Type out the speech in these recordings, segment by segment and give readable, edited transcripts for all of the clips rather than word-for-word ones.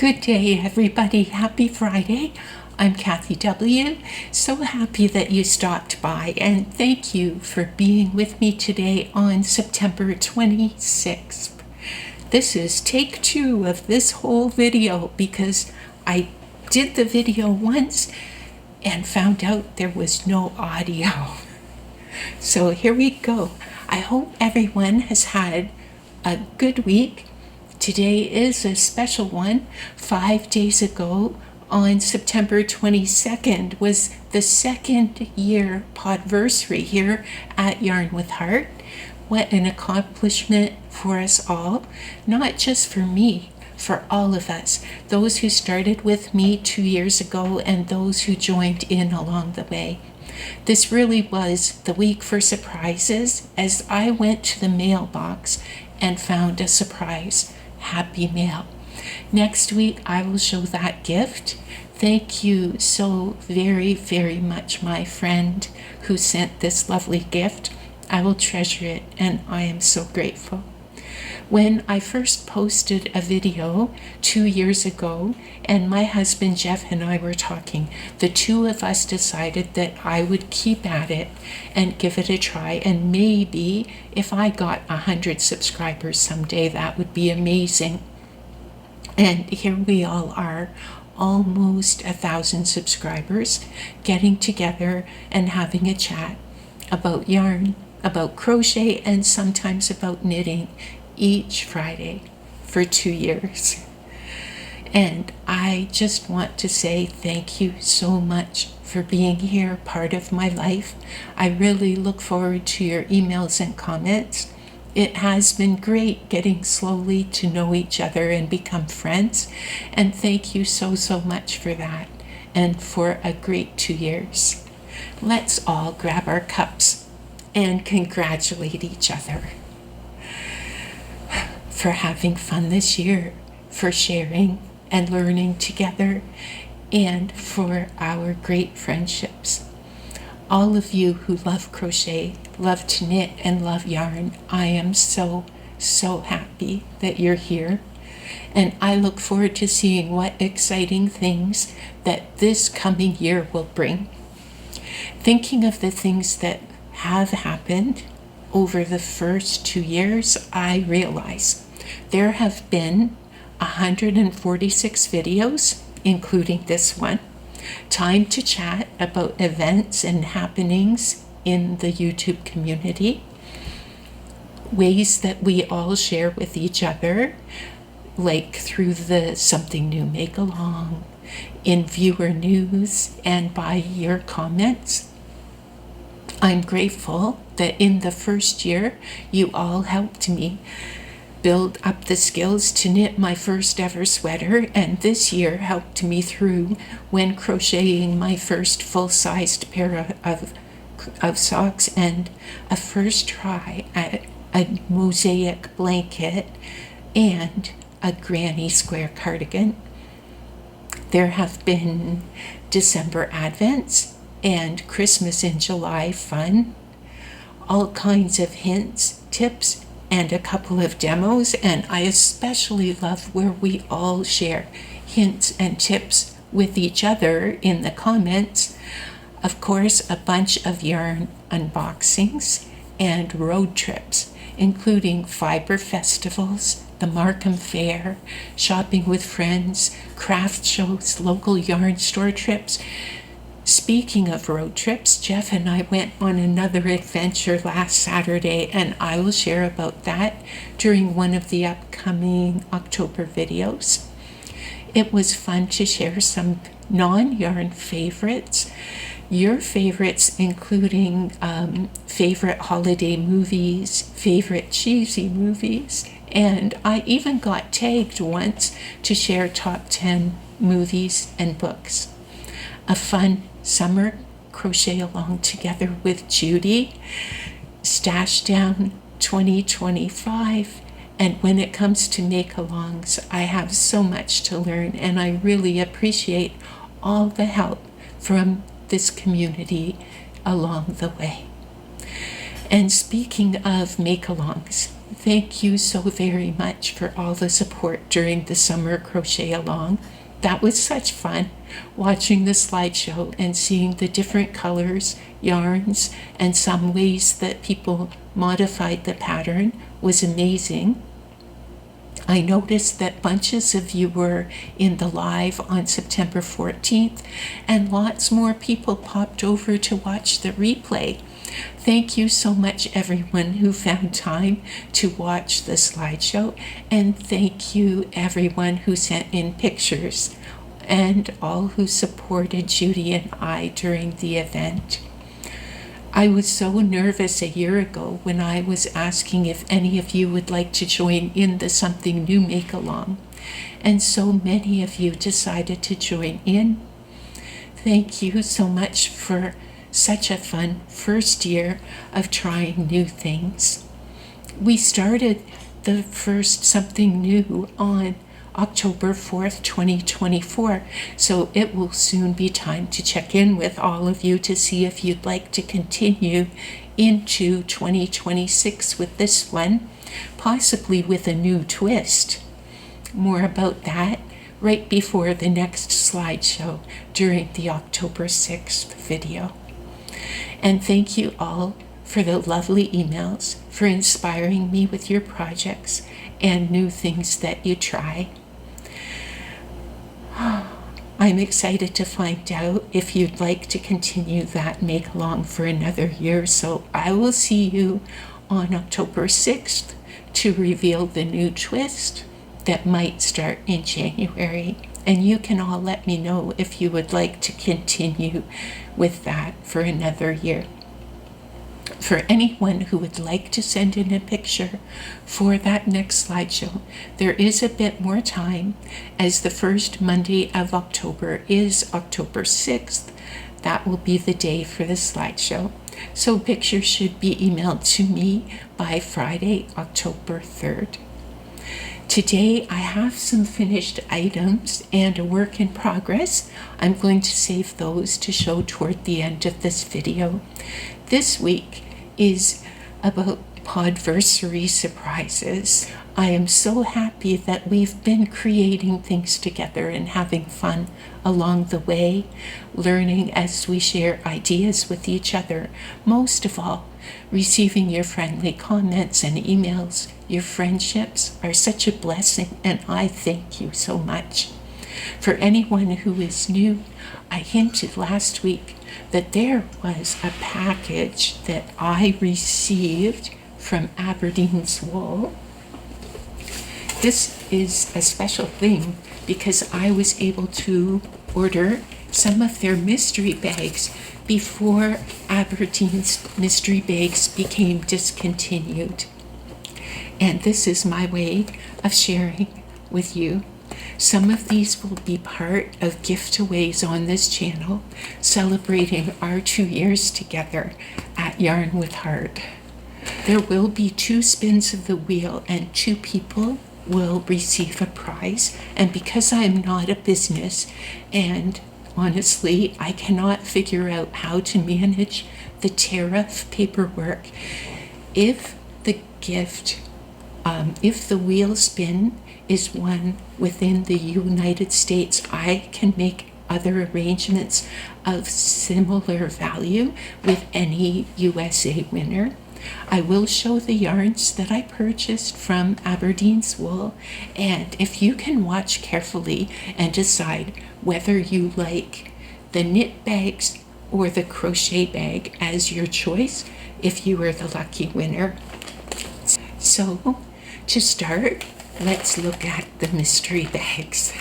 Good day, everybody. Happy Friday. I'm Kathy W. So happy that you stopped by, and thank you for being with me today on September 26th. This is take 2 of this whole video because I did the video once and found out there was no audio. So here we go. I hope everyone has had a good week. Today is a special one. 5 days ago, on September 22nd, was the 2nd year podiversary here at Yarn with Heart. What an accomplishment for us all, not just for me, for all of us, those who started with me 2 years ago and those who joined in along the way. This really was the week for surprises as I went to the mailbox and found a surprise happy mail. Next week I will show that gift. Thank you so very, very much, my friend who sent this lovely gift. I will treasure it and I am so grateful. When I first posted a video 2 years ago and my husband Jeff and I were talking, the two of us decided that I would keep at it and give it a try, and maybe if I got 100 subscribers someday, that would be amazing. And here we all are, almost 1,000 subscribers, getting together and having a chat about yarn, about crochet, and sometimes about knitting each Friday for 2 years. And I just want to say thank you so much for being here, part of my life. I really look forward to your emails and comments. It has been great getting slowly to know each other and become friends. And thank you so much for that and for a great 2 years. Let's all grab our cups and congratulate each other for having fun this year, for sharing and learning together, and for our great friendships. All of you who love crochet, love to knit, and love yarn, I am so happy that you're here. And I look forward to seeing what exciting things that this coming year will bring. Thinking of the things that have happened over the first 2 years, I realize there have been 146 videos, including this one. Time to chat about events and happenings in the YouTube community. Ways that we all share with each other, like through the Something New Make Along, in viewer news, and by your comments. I'm grateful that in the first year, you all helped me build up the skills to knit my first ever sweater, and this year helped me through when crocheting my first full-sized pair of socks and a first try at a mosaic blanket and a granny square cardigan. There have been December Advents and Christmas in July fun, all kinds of hints, tips, and a couple of demos, and I especially love where we all share hints and tips with each other in the comments. Of course, a bunch of yarn unboxings and road trips, including fiber festivals, the Markham Fair, shopping with friends, craft shows, local yarn store trips. Speaking of road trips, Jeff and I went on another adventure last Saturday, and I will share about that during one of the upcoming October videos. It was fun to share some non-yarn favorites, your favorites including favorite holiday movies, favorite cheesy movies, and I even got tagged once to share top 10 movies and books. A fun summer crochet along together with Judy, Stash Down 2025, and when it comes to make-alongs, I have so much to learn, and I really appreciate all the help from this community along the way. And speaking of make-alongs, thank you so very much for all the support during the summer crochet along. That was such fun, watching the slideshow and seeing the different colors, yarns, and some ways that people modified the pattern was amazing. I noticed that bunches of you were in the live on September 14th, and lots more people popped over to watch the replay. Thank you so much, everyone who found time to watch the slideshow, and thank you everyone who sent in pictures and all who supported Judy and I during the event. I was so nervous a year ago when I was asking if any of you would like to join in the Something New Make-Along, and so many of you decided to join in. Thank you so much for such a fun first year of trying new things. We started the first Something New on October 4th, 2024, so it will soon be time to check in with all of you to see if you'd like to continue into 2026 with this one, possibly with a new twist. More about that right before the next slideshow during the October 6th video. And thank you all for the lovely emails, for inspiring me with your projects and new things that you try. I'm excited to find out if you'd like to continue that make-along for another year, so I will see you on October 6th to reveal the new twist that might start in January. And you can all let me know if you would like to continue with that for another year. For anyone who would like to send in a picture for that next slideshow, there is a bit more time, as the first Monday of October is October 6th. That will be the day for the slideshow. So pictures should be emailed to me by Friday, October 3rd. Today I have some finished items and a work in progress. I'm going to save those to show toward the end of this video. This week is about podiversary surprises. I am so happy that we've been creating things together and having fun along the way, learning as we share ideas with each other. Most of all, receiving your friendly comments and emails. Your friendships are such a blessing, and I thank you so much. For anyone who is new, I hinted last week that there was a package that I received from Aberdeen's wool. This is a special thing because I was able to order some of their mystery bags before Aberdeen's Mystery Bags became discontinued. And this is my way of sharing with you. Some of these will be part of gift-aways on this channel, celebrating our 2 years together at Yarn with Heart. There will be 2 spins of the wheel and 2 people will receive a prize. And because I am not a business, and honestly, I cannot figure out how to manage the tariff paperwork, if the wheel spin is won within the United States, I can make other arrangements of similar value with any USA winner. I will show the yarns that I purchased from Aberdeen's wool, and if you can watch carefully and decide whether you like the knit bags or the crochet bag as your choice, if you are the lucky winner. So, to start, let's look at the mystery bags.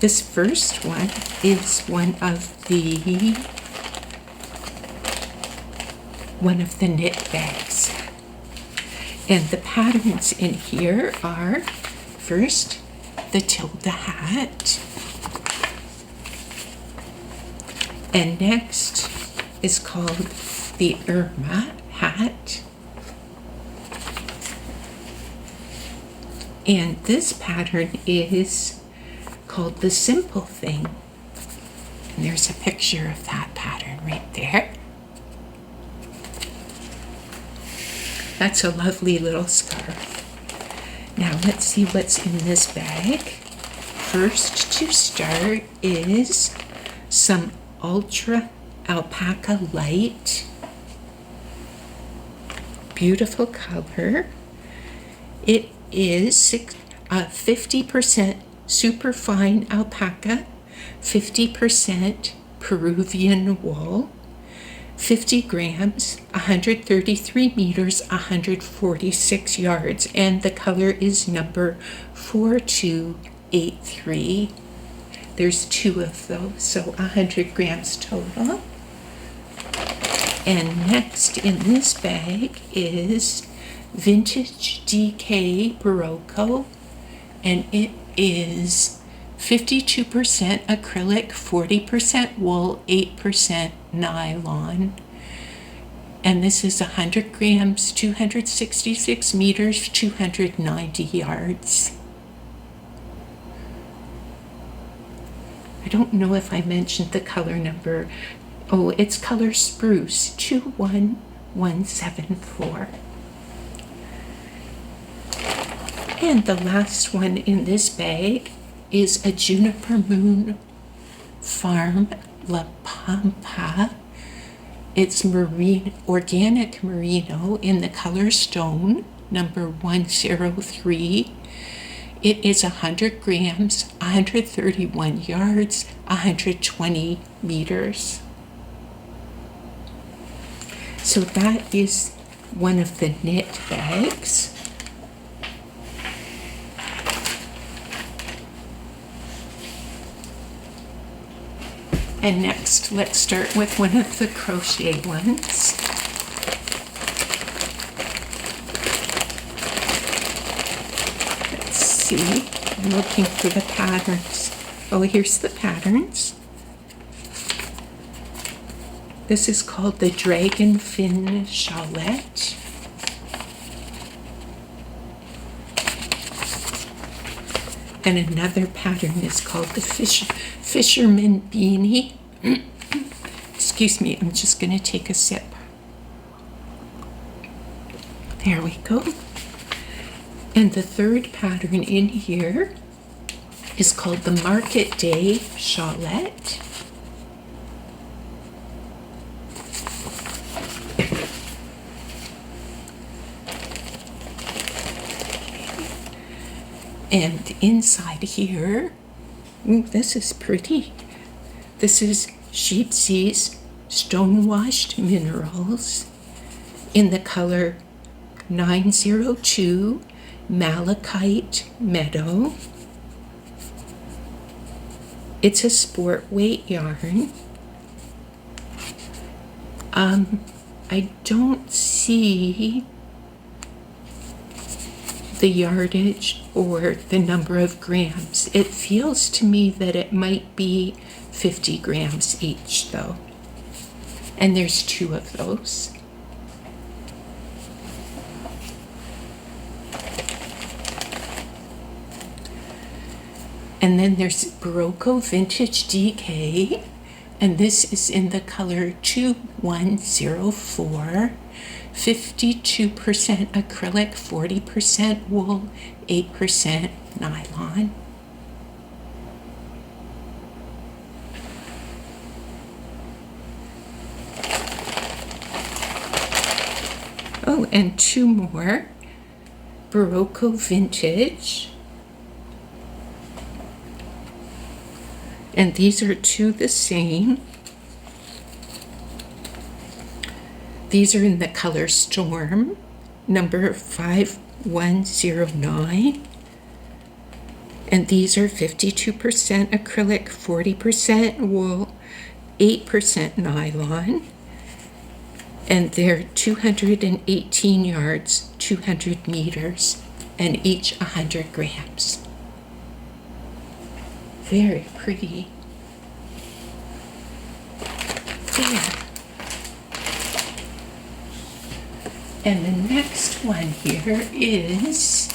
This first one is one of the knit bags. And the patterns in here are, first, the Tilda hat. And next is called the Irma hat. And this pattern is called the Simple Thing. And there's a picture of that pattern right there. That's a lovely little scarf. Now let's see what's in this bag. First to start is some Ultra Alpaca Light. Beautiful color. It is 50% superfine alpaca, 50% Peruvian wool, 50 grams, 133 meters, 146 yards, and the color is number 4283. There's 2 of those, so 100 grams total. And next in this bag is Vintage DK Barocco, and it is 52% acrylic, 40% wool, 8% nylon. And this is 100 grams, 266 meters, 290 yards. I don't know if I mentioned the color number. Oh, it's color Spruce 21174. And the last one in this bag is a Juniper Moon Farm La Pampa. It's organic merino in the color Stone, number 103. It is 100 grams, 131 yards, 120 meters. So that is one of the knit bags. And next, let's start with one of the crochet ones. Let's see, I'm looking for the patterns. Oh, here's the patterns. This is called the Dragon Fin Shawlette. And another pattern is called the Fisherman Beanie. Excuse me, I'm just going to take a sip. There we go. And the third pattern in here is called the Market Day Shawlette. And inside here, ooh, this is pretty. This is Sheepsy's Stonewashed Minerals in the color 902 Malachite Meadow. It's a sport weight yarn. I don't see the yardage or the number of grams. It feels to me that it might be 50 grams each though. And there's 2 of those. And then there's Barocco Vintage DK, and this is in the color 2104. 52% acrylic, 40% wool, 8% nylon. Oh, and 2 more. Barocco Vintage. And these are 2 the same. These are in the color Storm, number 5109. And these are 52% acrylic, 40% wool, 8% nylon. And they're 218 yards, 200 meters, and each 100 grams. Very pretty. There. And the next one here is,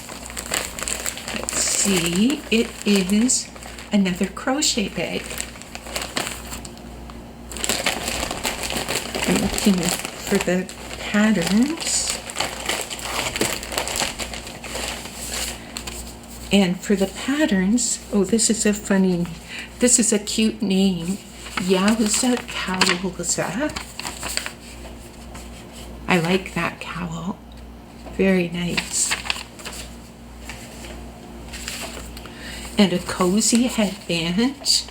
let's see, it is another crochet bag. I'm looking for the patterns. And for the patterns, oh, this is a cute name. Yowza Cowlza. I like that cowl. Very nice. And a cozy headband.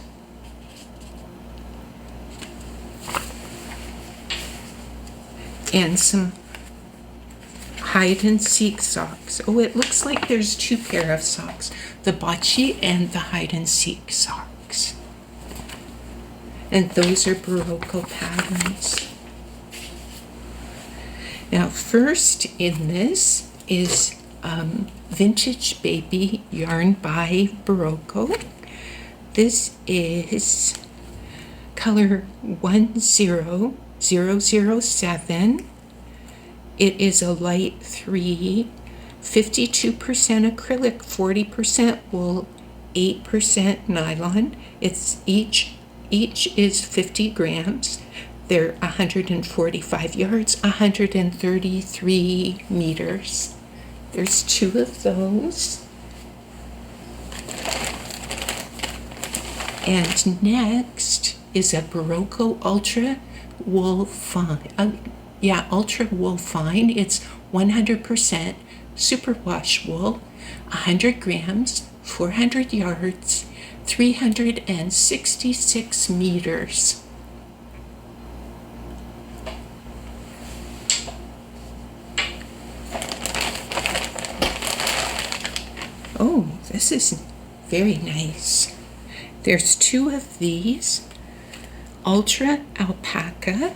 And some hide and seek socks. Oh, it looks like there's two pair of socks. The bocce and the hide and seek socks. And those are Barocco patterns. Now, first in this is Vintage Baby Yarn by Barocco. This is color 10007. It is a light 3, 52% acrylic, 40% wool, 8% nylon. It's each is 50 grams. They're 145 yards, 133 meters. There's two of those. And next is a Barocco Ultra Wool Fine. Ultra Wool Fine. It's 100% superwash wool, 100 grams, 400 yards, 366 meters. Oh, this is very nice. There's two of these. Ultra Alpaca.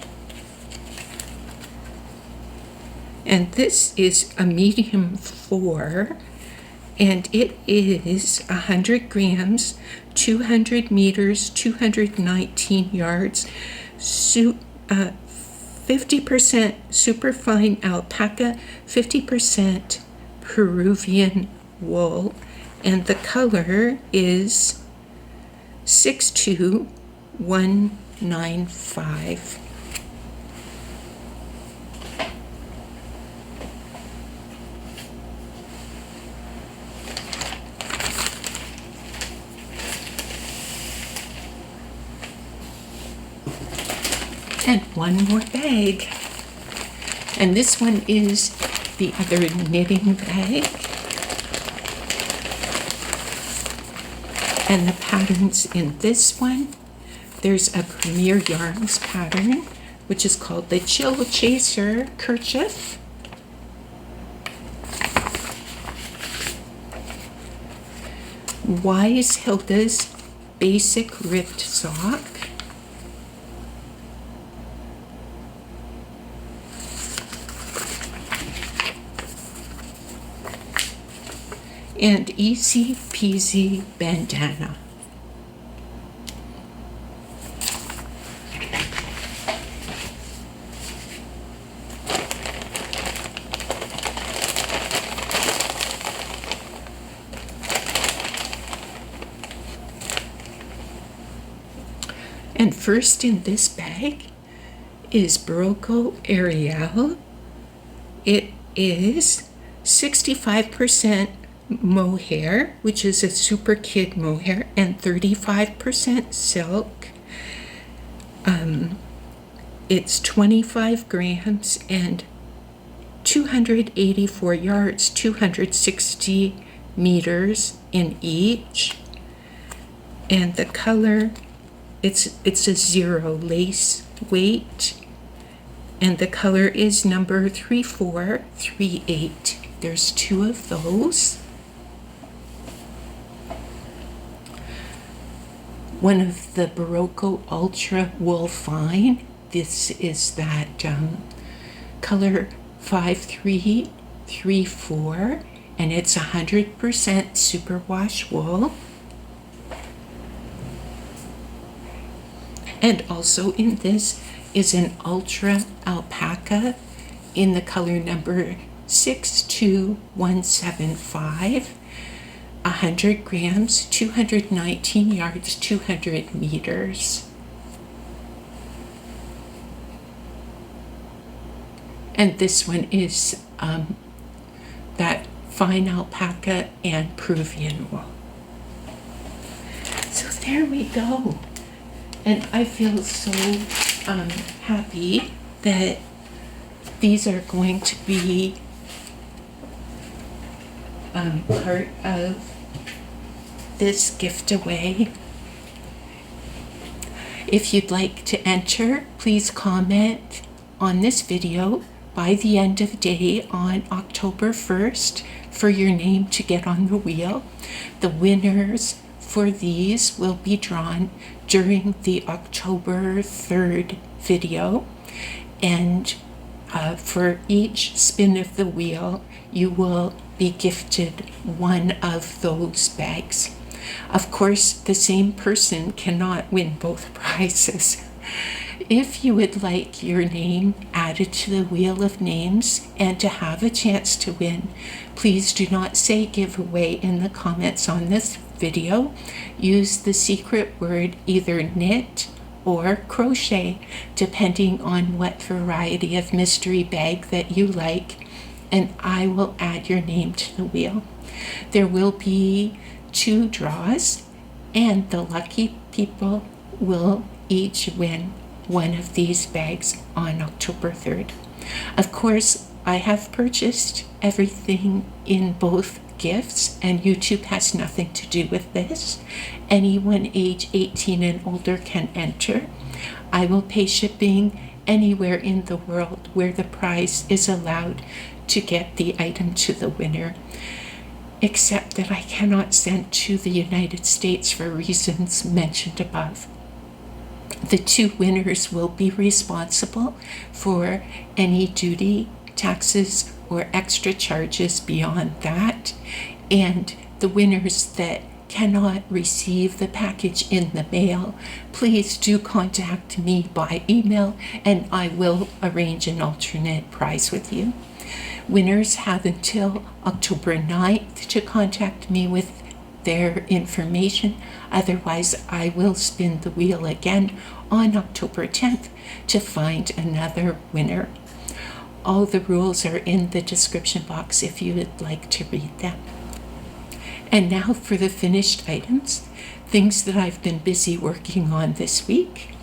And this is a medium 4. And it is 100 grams, 200 meters, 219 yards, 50% superfine alpaca, 50% Peruvian wool, and the color is 62195. And one more bag. And this one is the other knitting bag. And the patterns in this one, there's a Premier Yarns pattern, which is called the Chill Chaser Kerchief. Wise Hilda's Basic Ripped Sock. And Easy Peasy Bandana. And first in this bag is Barocco Ariel. It is 65% mohair, which is a super kid mohair, and 35% silk. It's 25 grams and 284 yards, 260 meters in each. And the color, it's a 0 lace weight, and the color is number 3438. There's two of those. One of the Barocco Ultra Wool Fine. This is that color 5334, and it's 100% superwash wool. And also in this is an Ultra Alpaca in the color number 62175. 100 grams, 219 yards, 200 meters. And this one is that fine alpaca, and Peruvian wool. So there we go. And I feel so happy that these are going to be part of this gift away. If you'd like to enter, please comment on this video by the end of day on October 1st for your name to get on the wheel. The winners for these will be drawn during the October 3rd video, and for each spin of the wheel you will be gifted one of those bags. Of course, the same person cannot win both prizes. If you would like your name added to the wheel of names and to have a chance to win, please do not say giveaway in the comments on this video. Use the secret word either knit or crochet, depending on what variety of mystery bag that you like, and I will add your name to the wheel. There will be 2 draws, and the lucky people will each win one of these bags on October 3rd. Of course, I have purchased everything in both gifts, and YouTube has nothing to do with this. Anyone age 18 and older can enter. I will pay shipping anywhere in the world where the prize is allowed to get the item to the winner, except that I cannot send to the United States for reasons mentioned above. The 2 winners will be responsible for any duty, taxes, or extra charges beyond that, and the winners that cannot receive the package in the mail, please do contact me by email and I will arrange an alternate prize with you. Winners have until October 9th to contact me with their information. Otherwise, I will spin the wheel again on October 10th to find another winner. All the rules are in the description box if you would like to read them. And now for the finished items, things that I've been busy working on this week.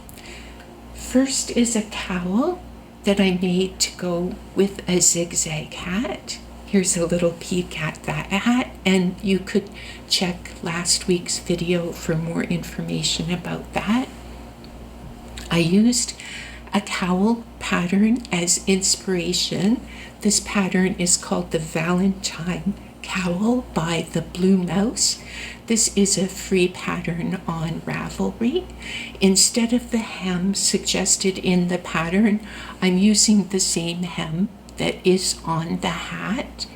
First is a cowl that I made to go with a zigzag hat. Here's a little peek at that hat, and you could check last week's video for more information about that. I used a cowl pattern as inspiration. This pattern is called the Valentine Cowl by the Blue Mouse. This is a free pattern on Ravelry. Instead of the hem suggested in the pattern, I'm using the same hem that is on the hat,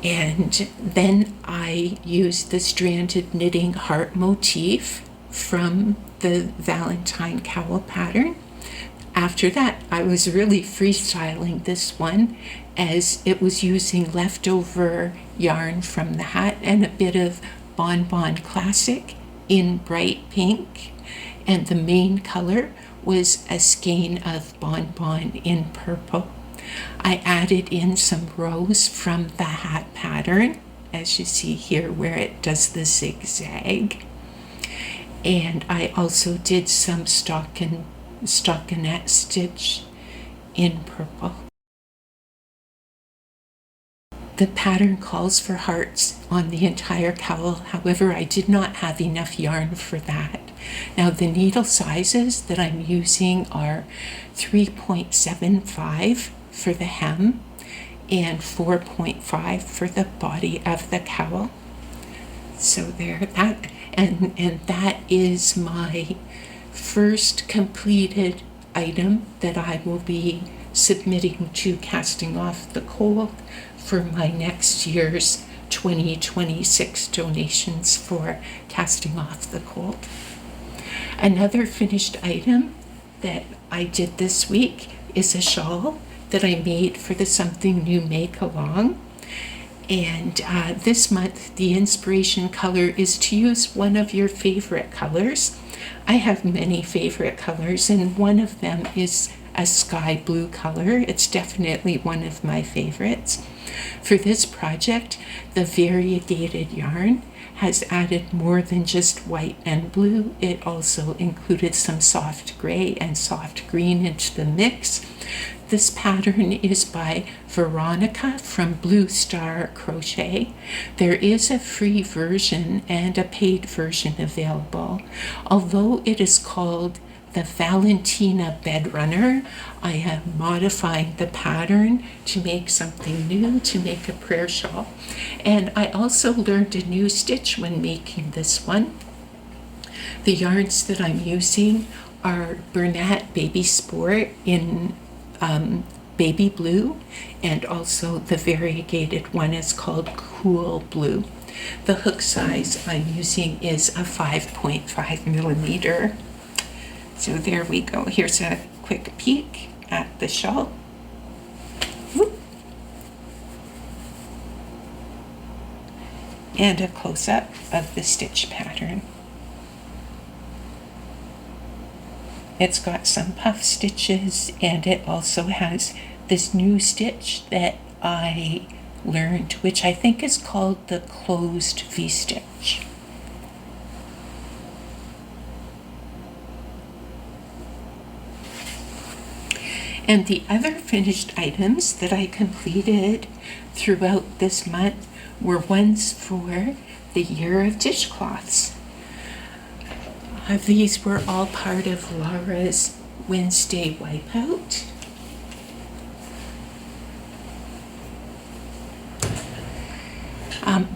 and then I use the stranded knitting heart motif from the Valentine Cowl pattern. After that, I was really freestyling this one, as it was using leftover yarn from the hat and a bit of Bon Bon Classic in bright pink, and the main color was a skein of Bon Bon in purple. I added in some rows from the hat pattern, as you see here where it does the zigzag, and I also did some stockinette stitch in purple. The pattern calls for hearts on the entire cowl, however I did not have enough yarn for that. Now the needle sizes that I'm using are 3.75 for the hem and 4.5 for the body of the cowl. So there, that and that is my first completed item that I will be submitting to Casting Off the Cold for my next year's 2026 donations for Casting Off the Cold. Another finished item that I did this week is a shawl that I made for the Something New Make Along. And this month the inspiration color is to use one of your favorite colors. I have many favorite colors, and one of them is a sky blue color. It's definitely one of my favorites. For this project, the variegated yarn has added more than just white and blue. It also included some soft gray and soft green into the mix. This pattern is by Veronika from Blue Star Crochet. There is a free version and a paid version available. Although it is called the Valentina Bed Runner, I am modifying the pattern to make something new, to make a prayer shawl. And I also learned a new stitch when making this one. The yarns that I'm using are Bernat Baby Sport in baby blue, and also the variegated one is called Cool Blue. The hook size I'm using is a 5.5 millimeter. So there we go. Here's a quick peek at the shawl. Whoop. And a close-up of the stitch pattern. It's got some puff stitches, and it also has this new stitch that I learned, which I think is called the closed V-stitch. And the other finished items that I completed throughout this month were ones for the year of dishcloths. These were all part of Laura's Wednesday Wipeout.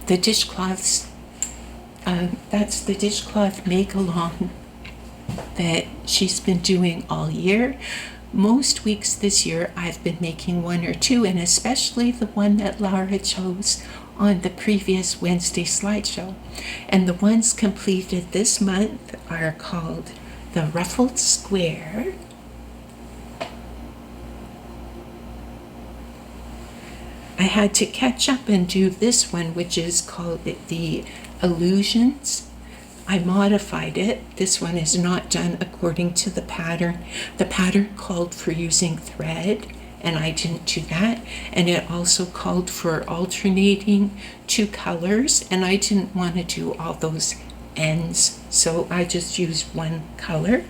The dishcloths, that's the dishcloth make-along that she's been doing all year. Most weeks this year I've been making one or two, and especially the one that Laura chose on the previous Wednesday slideshow. And the ones completed this month are called the Ruffled Square, I had to catch up and do this one, which is called the Illusions. I modified it. This one is not done according to the pattern. The pattern called for using thread, and I didn't do that. And it also called for alternating two colors, and I didn't want to do all those ends, so I just used one color.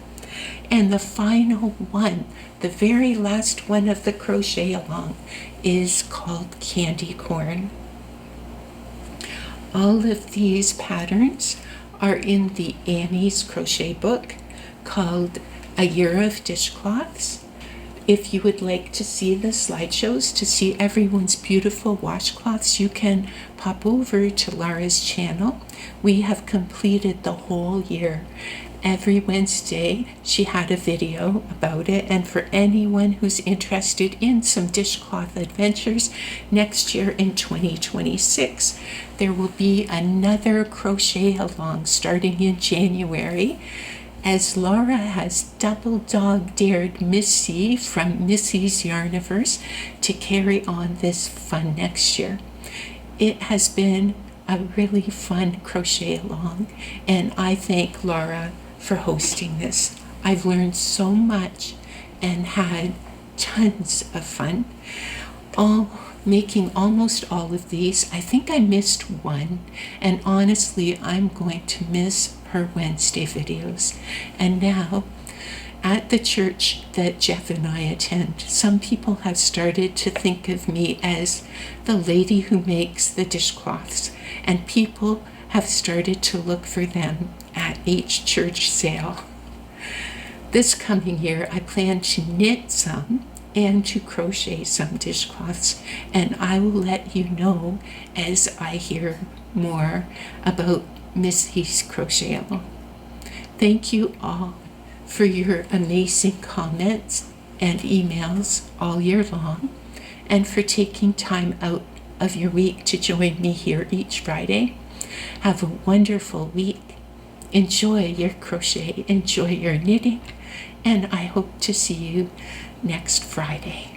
And the final one, the very last one of the crochet along, is called Candy Corn. All of these patterns are in the Annie's crochet book called A Year of Dishcloths. If you would like to see the slideshows, to see everyone's beautiful washcloths, you can pop over to Laura's channel. We have completed the whole year. Every Wednesday she had a video about it, and for anyone who's interested in some dishcloth adventures next year in 2026, there will be another crochet along starting in January, as Laura has double dog dared Missy from Missy's Yarniverse to carry on this fun next year. It has been a really fun crochet along, and I thank Laura for hosting this. I've learned so much and had tons of fun. Making almost all of these. I think I missed one, and honestly I'm going to miss her Wednesday videos. And now at the church that Jeff and I attend, some people have started to think of me as the lady who makes the dishcloths, and people have started to look for them at each church sale. This coming year I plan to knit some and to crochet some dishcloths, and I will let you know as I hear more about Missy's crochet along. Thank you all for your amazing comments and emails all year long, and for taking time out of your week to join me here each Friday. Have a wonderful week. Enjoy your crochet, enjoy your knitting, and I hope to see you next Friday.